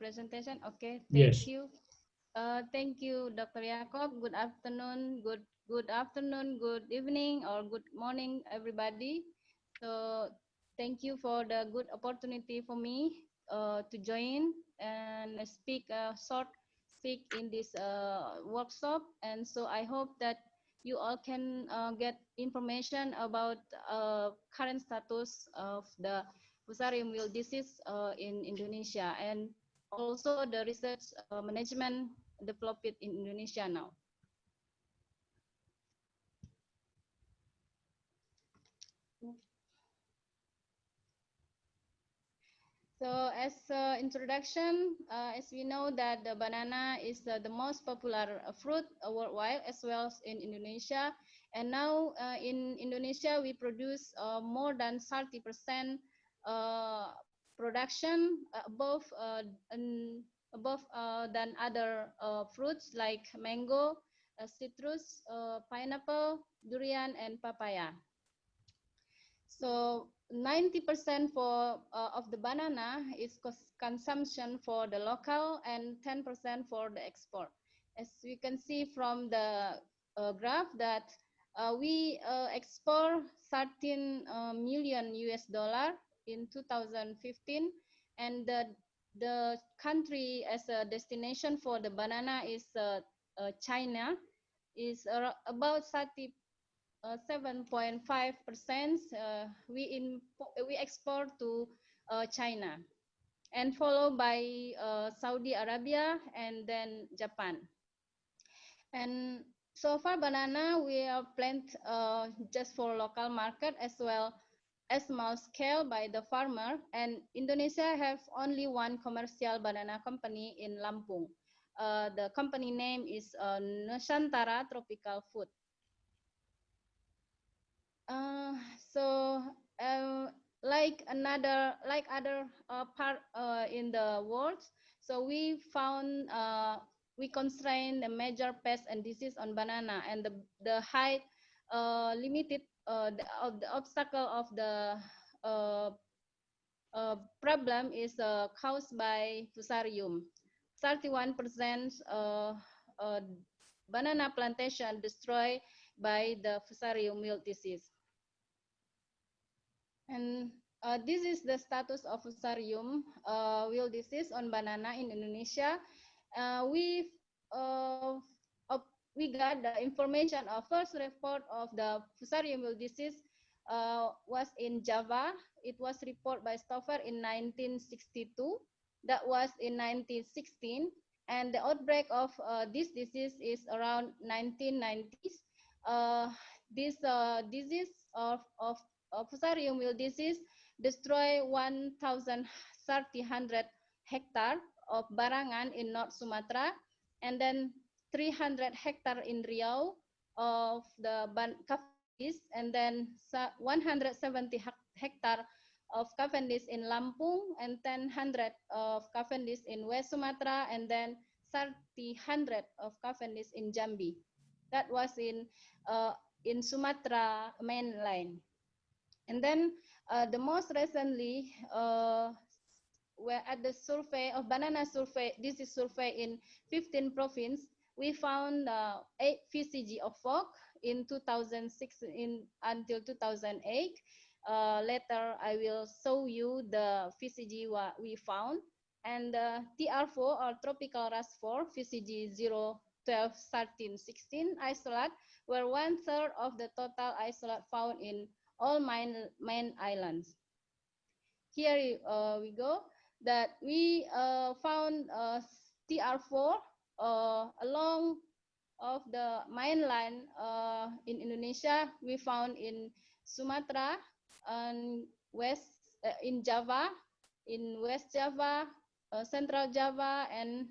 presentation. Okay, thank Yes. you. Thank you, Dr. Jacob. Good afternoon, good afternoon, good evening, or good morning, everybody. So thank you for the good opportunity for me to join and speak short speak in this workshop. And so I hope that you all can get information about current status of the fusarium wilt disease in Indonesia, and also the research management developed in Indonesia now. So as introduction, as we know that the banana is the most popular fruit worldwide as well as in Indonesia. And now in Indonesia, we produce more than 30% production above than other fruits like mango, citrus, pineapple, durian, and papaya. So 90% of the banana is consumption for the local and 10% for the export. As you can see from the graph that we export 13 million US dollar in 2015, and the country as a destination for the banana is China, is about 7.5%. We export to China, and followed by Saudi Arabia and then Japan. And so far, banana we are plant just for local market as well as small scale by the farmer. And Indonesia have only one commercial banana company in Lampung. The company name is Nusantara Tropical Food. So like other part in the world, so we found we constrain the major pest and disease on banana, and the height limited the obstacle of the problem is caused by fusarium. 31% banana plantation destroyed by the fusarium wilt disease. And this is the status of fusarium wilt disease on banana in Indonesia. We got the information of first report of the fusarium wilt disease was in Java. It was reported by Stover in 1962. That was in 1916. And the outbreak of this disease is around 1990s. This disease of fusarium wilt disease destroy 1,300 hectare of barangan in North Sumatra, and then 300 hectare in Riau of the Cavendish, and then 170 hectare of Cavendish in Lampung, and 100 of Cavendish in West Sumatra, and then 300 of Cavendish in Jambi. That was in Sumatra mainland. And then the most recently, where at the survey of banana survey, this is survey in 15 provinces, we found 8 VCG of fog in 2006 until 2008. Later, I will show you the VCG what we found. And TR4 or tropical rust 4, VCG 0, 12, 13, 16 isolate were 1/3 of the total isolate found in all main islands. Here we go, that we found TR4 along of the mainland in Indonesia. We found in Sumatra and in Java, in West Java, Central Java, and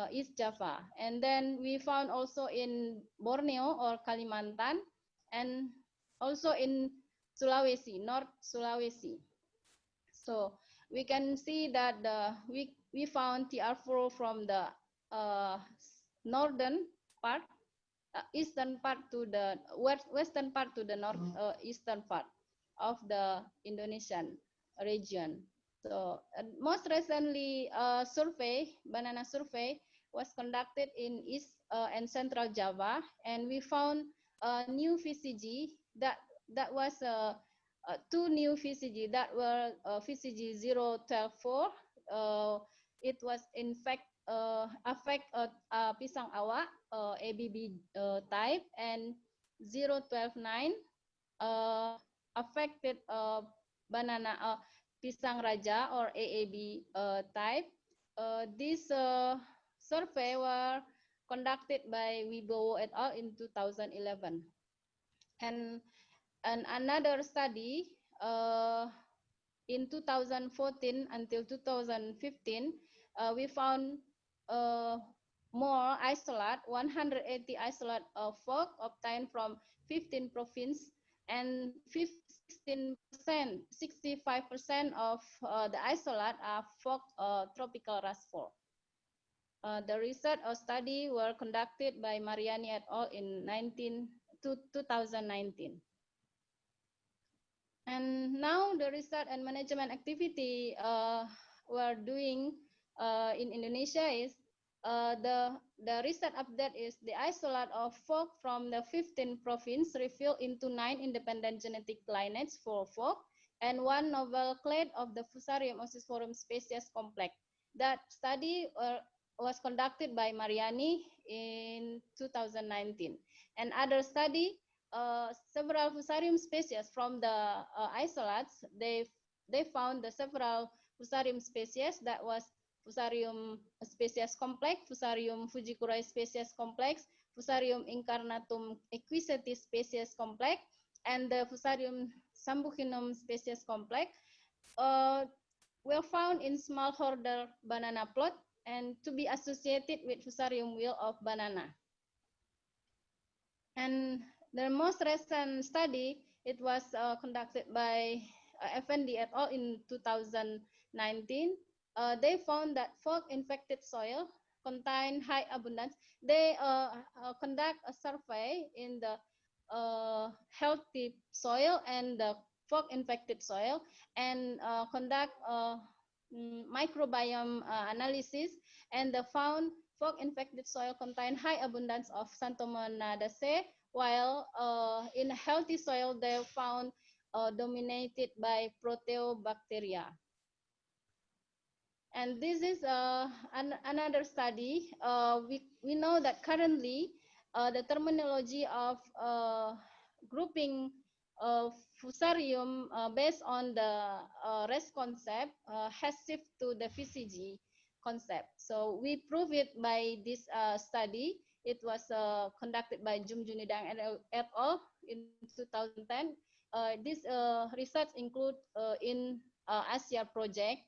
East Java. And then we found also in Borneo or Kalimantan, and also in Sulawesi, North Sulawesi. So we can see that we found TR4 from the northern part, eastern part to the western part to the north eastern part of the Indonesian region. So most recently, survey, banana survey, was conducted in East and Central Java, and we found a new VCG that was two new VCG that were VCG 0124. It was in fact affect pisang awak ABB type, and 0129 affected banana pisang raja or AAB type. This survey were conducted by Wibowo et al. In 2011. And another study in 2014 until 2015, we found more isolate, 180 isolate of folk obtained from 15 provinces, and 16%, 65% of the isolate are folk tropical rice folk. The research or study were conducted by Mariani et al. In 2019. And now the research and management activity we're doing in Indonesia is the research update is the isolate of folk from the 15 province revealed into 9 independent genetic lineages for folk and 1 novel clade of the Fusarium oxysporum species complex. That study was conducted by Mariani in 2019. And other study, several Fusarium species from the isolates, they found the several Fusarium species, that was Fusarium species complex, Fusarium fujikurai species complex, Fusarium incarnatum equiseti species complex, and the Fusarium sambucinum species complex were found in smallholder banana plot and to be associated with Fusarium wheel of banana. And the most recent study, it was conducted by Effendi et al. In 2019. They found that folk infected soil contain high abundance. They conduct a survey in the healthy soil and the folk infected soil, and conduct microbiome analysis, and they found folk infected soil contain high abundance of Xanthomonaceae, while in healthy soil they found dominated by Proteobacteria. And this is another study. We know that currently the terminology of grouping Fusarium based on the REST concept has shifted to the VCG concept. So we prove it by this study. It was conducted by Jum Junidang et al. In 2010. This research include in Asia project,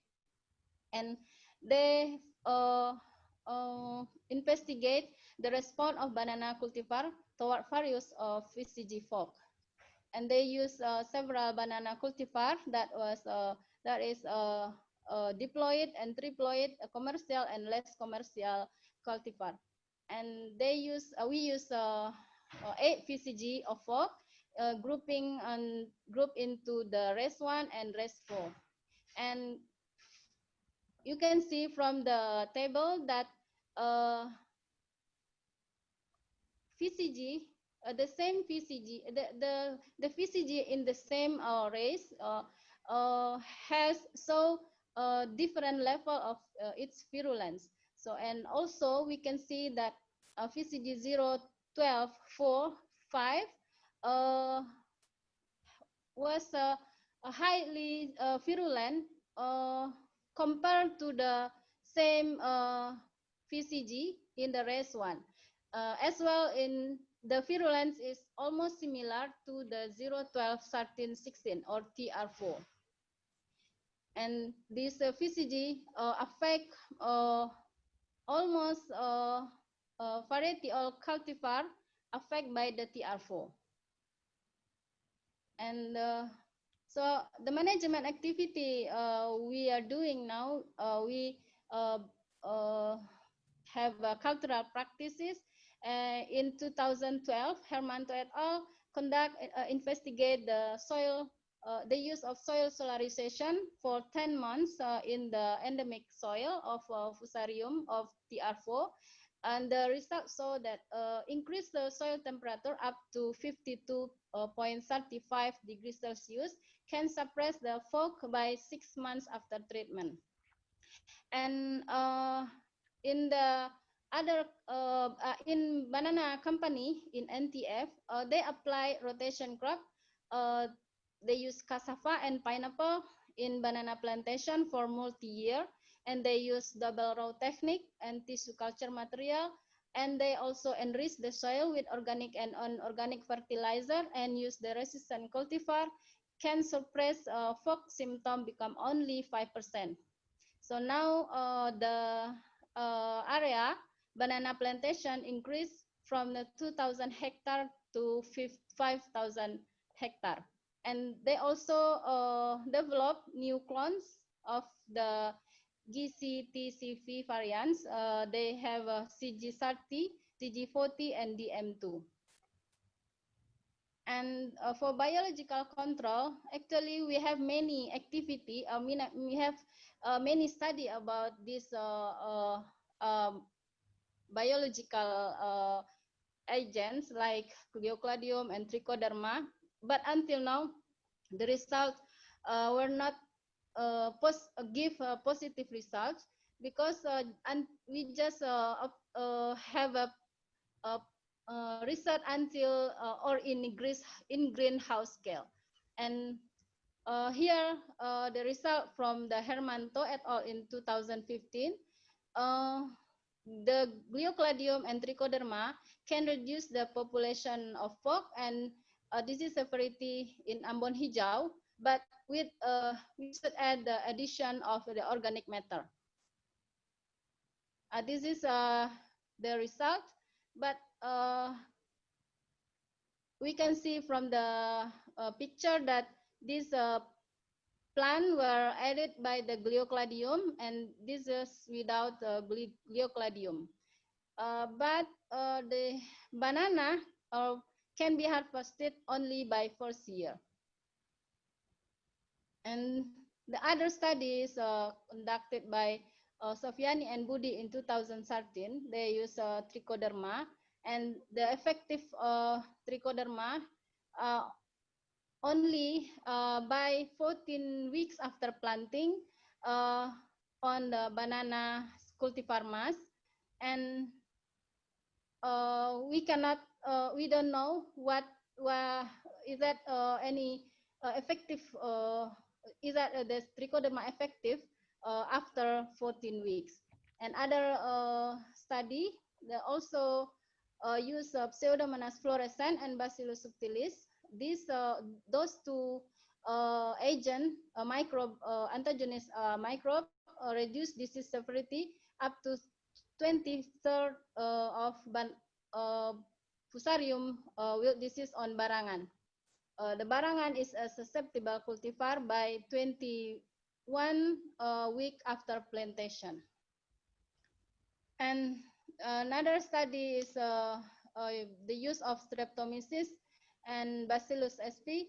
and they investigate the response of banana cultivar toward various VCG folk. And they use several banana cultivar that is diploid and triploid, commercial and less commercial cultivar. And they use we use 8 VCG of folk, grouping and group into the race 1 and race 4. And you can see from the table that VCG, the same VCG, the VCG in the same race has so different level of its virulence. So, and also we can see that VCG 0, 12, 4, 5 was a highly virulent compared to the same VCG in the race 1. As well, in the virulence is almost similar to the 0, 12, 13, 16 or TR4. And this VCG affect almost variety or cultivar affected by the TR4. And so the management activity we are doing now, we have cultural practices. In 2012, Hermanto et al. Investigate the soil the use of soil solarization for 10 months in the endemic soil of Fusarium of TR4. And the results show that increase the soil temperature up to 52.35 degrees Celsius can suppress the fog by 6 months after treatment. And in the other in banana company in NTF, they apply rotation crop. They use cassava and pineapple in banana plantation for multi-year, and they use double row technique and tissue culture material, and they also enrich the soil with organic and inorganic fertilizer and use the resistant cultivar. Can suppress fog symptom become only 5%. So now the area banana plantation increased from the 2,000 hectare to 5,000 hectare. And they also developed new clones of the GCTCV variants. They have CG30, TG40, and DM2. And for biological control, actually we have many activity. We have many study about this biological agents like Gliocladium and Trichoderma. But until now, the results were not give positive results because we just have a research until or in greenhouse scale. And here the result from the Hermanto et al. In 2015, the Gliocladium and Trichoderma can reduce the population of fog and disease severity in Ambon Hijau, but with we should add the addition of the organic matter. This is the result, but we can see from the picture that these plants were added by the Gliocladium, and this is without Gliocladium. But the banana can be harvested only by first year. And the other studies conducted by Sofiani and Budi in 2013, they use Trichoderma, and the effective Trichoderma only by 14 weeks after planting on the banana cultivar mass. And we cannot, we don't know what is that any effective, is that the Trichoderma effective after 14 weeks. And other study, they also use Pseudomonas fluorescens and Bacillus subtilis. Those two agent microbe, antigenous microbe reduce disease severity up to 23rd of Fusarium wilt disease on Barangan. The Barangan is a susceptible cultivar by 21 week after plantation. And another study is the use of Streptomyces and Bacillus sp.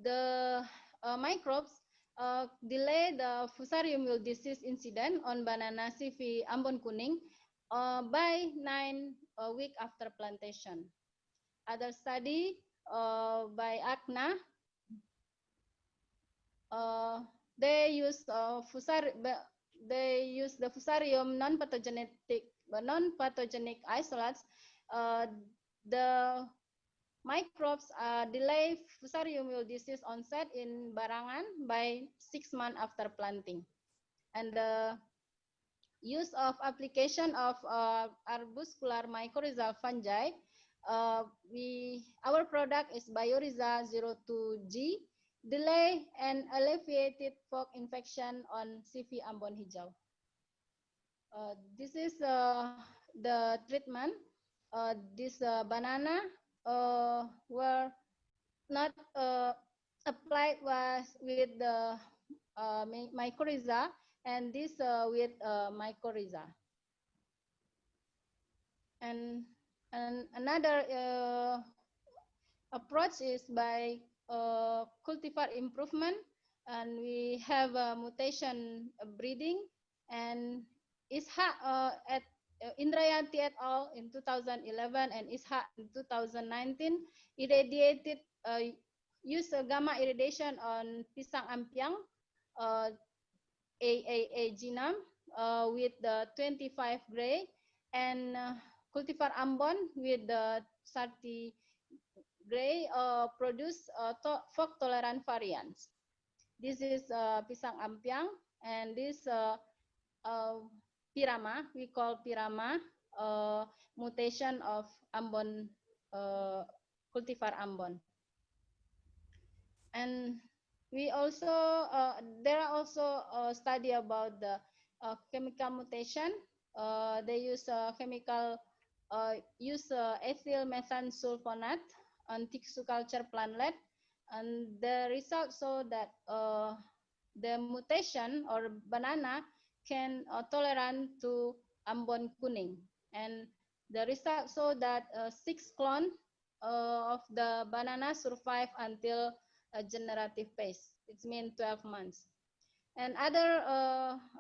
The microbes delay the Fusarium wilt disease incident on banana CV Ambon Kuning by 9 week after plantation. Other study by ACNA, they use the Fusarium non-pathogenic isolates. The microbes delay Fusarium wilt disease onset in Barangan by 6 months after planting. And the use of application of arbuscular mycorrhizal fungi, our product is Bioriza 02G, delay and alleviated fog infection on CV Ambon Hijau. This is the treatment. This banana were not applied with the mycorrhiza, and this with mycorrhiza. And another approach is by cultivar improvement, and we have mutation breeding, and Ishak at Indrayanti et al. In 2011 and Ishak in 2019 irradiated use gamma irradiation on pisang ampiang AAA genome with the 25 gray, and cultivar Ambon with the 30 gray produce fog tolerant variants. This is pisang ampiang, and this pirama, we call pirama, mutation of Ambon, cultivar Ambon. And we also, there are also study about the chemical mutation. They use chemical, use ethyl methasulfonate on tissue culture plantlet, and the results show that the mutation or banana can tolerant to Ambon kuning, and the results show that 6 clone of the banana survive until a generative phase. It means 12 months. And other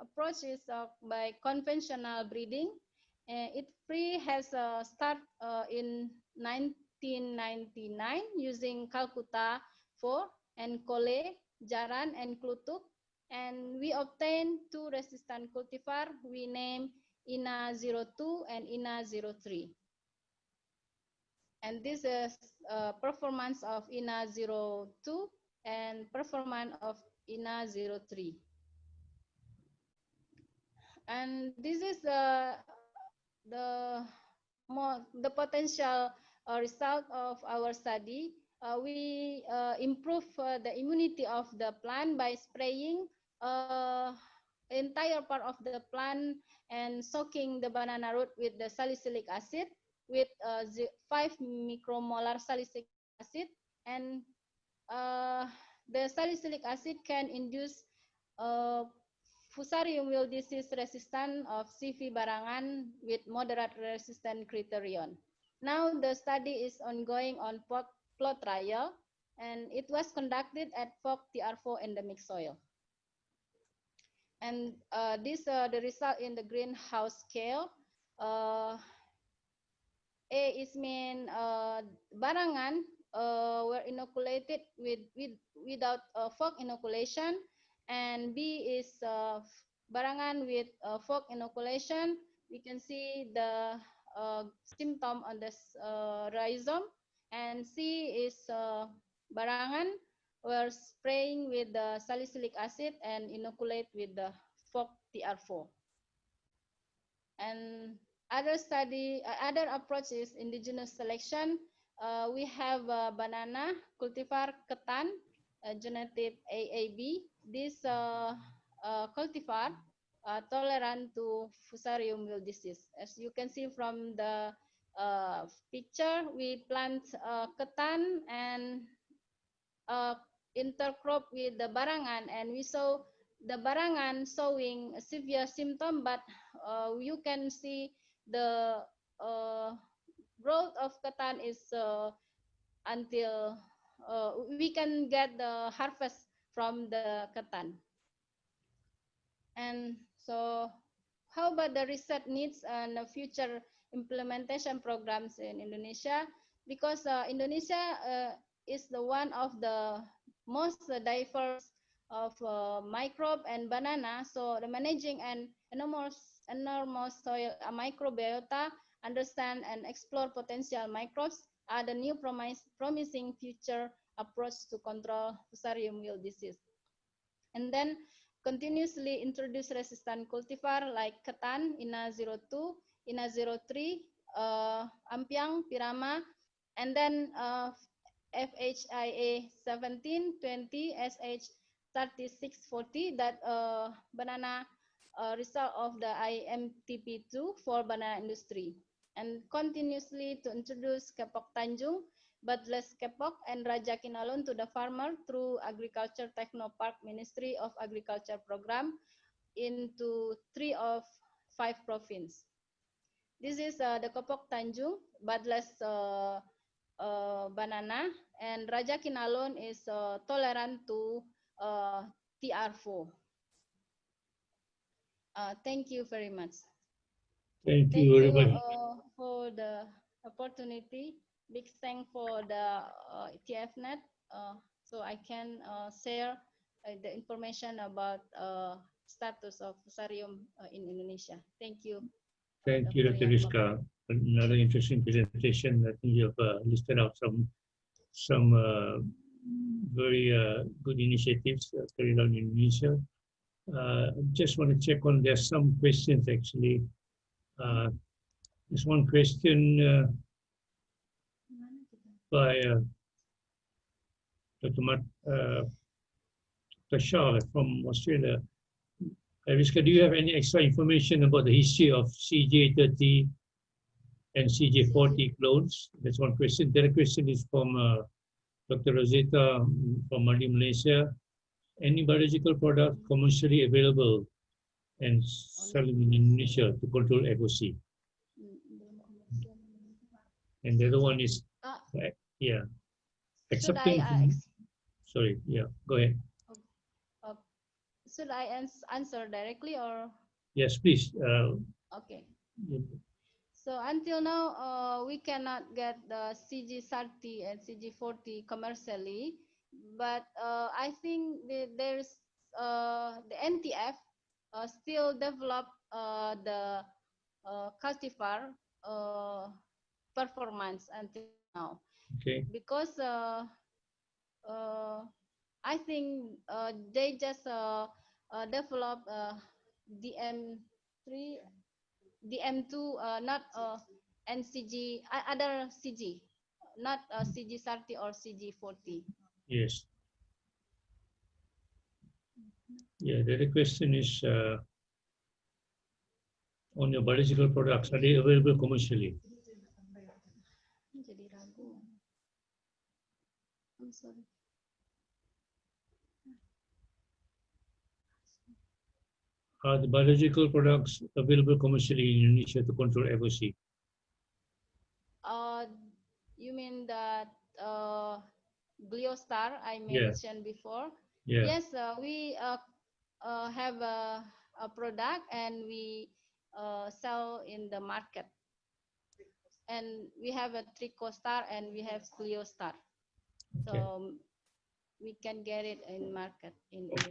approach is by conventional breeding. It has start in 1999 using Calcutta 4 and Cole, Jaran, and Klutuk. And we obtained 2 resistant cultivar. We name INA 02 and INA 03. And this is performance of INA 02 and performance of INA 03. And this is the potential result of our study. We improve the immunity of the plant by spraying entire part of the plant and soaking the banana root with the salicylic acid with 5 micromolar salicylic acid, and the salicylic acid can induce Fusarium wilt disease resistant of CV Barangan with moderate resistant criterion. Now the study is ongoing on plot trial, and it was conducted at FOC TR4 endemic soil. And this the result in the greenhouse scale. A is mean Barangan were inoculated without FOC inoculation, and B is Barangan with FOC inoculation. We can see the symptom on the rhizome, and C is Barangan were spraying with the salicylic acid and inoculate with the FOC TR4. And other study, other approaches, indigenous selection. We have banana cultivar ketan, genotype AAB. This cultivar tolerant to Fusarium wilt disease. As you can see from the picture, we plant ketan and intercrop with the Barangan, and we saw the Barangan showing a severe symptom, but you can see the growth of ketan is until we can get the harvest from the ketan. And so how about the research needs and future implementation programs in Indonesia? Because Indonesia is the one of the most diverse of microbe and banana, so the managing an enormous soil microbiota, understand and explore potential microbes are the new promising future approach to control Fusarium wilt disease. And then continuously introduce resistant cultivar like ketan, INA 02, INA 03, ampiang, pirama, and then FHIA 17, 20, SH 36, 40, that banana result of the IMTP2 for banana industry. And continuously to introduce Kepok Tanjung, Badles Kepok, and Raja Kinalun to the farmer through Agriculture Technopark Ministry of Agriculture program into 3 of 5 provinces. This is the Kepok Tanjung, Badles banana, and rajakinalone is tolerant to TR4. Thank you very much. Thank Thank you very you much. for the opportunity. Big thank for the TFNet, so I can share the information about status of fusarium in Indonesia. Thank you. Thank you, Dr. Dr. Yatmo. Rizka. Another interesting presentation. I think you have listed out some very good initiatives carried out in Indonesia. Just want to check on, there's some questions actually. There's one question by Dr. Shah from Australia. Rizka, do you have any extra information about the history of CJ30 and CJ40 clones? That's one question. The other question is from Dr. Rosetta from Madi, Malaysia. Any biological product commercially available and selling in Indonesia to control FOC? And the other one is, yeah, accepting. Sorry, yeah, go ahead. Should I answer directly or? Yes, please. Okay. So until now, we cannot get the CG30 and CG40 commercially, but I think there's the NTF still develop the cultivar performance until now. Okay. Because I think they just develop DM3, DM2, not NCG, other CG, not CG30 or CG40. Yes. Yeah, the other question is on your biological products, are they available commercially? Jadi ragu. I'm sorry. Are the biological products available commercially in Indonesia to control FOC? You mean that Gliostar I mentioned before? Yeah. Yes, we have a product and we sell in the market. And we have a Tricostar and we have Gliostar. Okay. So we can get it in market in Okay.